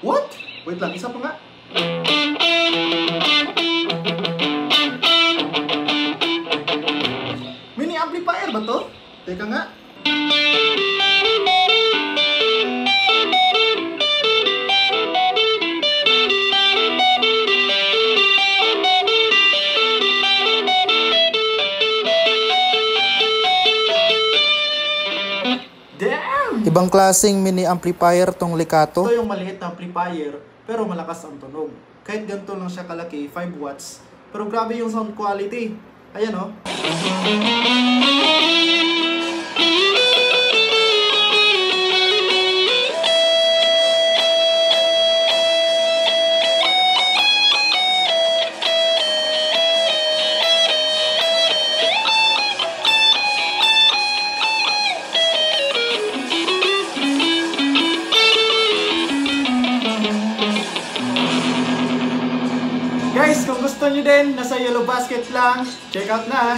What? Wait lang, isa pa nga. Mini amplifier ba to? Teka nga. Damn! Ibang klaseng mini amplifier tong Likato. Ito yung maliit na amplifier, pero malakas ang tunog. Kahit ganito lang siya kalaki, 5 watts. Pero grabe yung sound quality. Ayan oh. Guys, kung gusto nyo din, nasa Yellow Basket lang, check out na!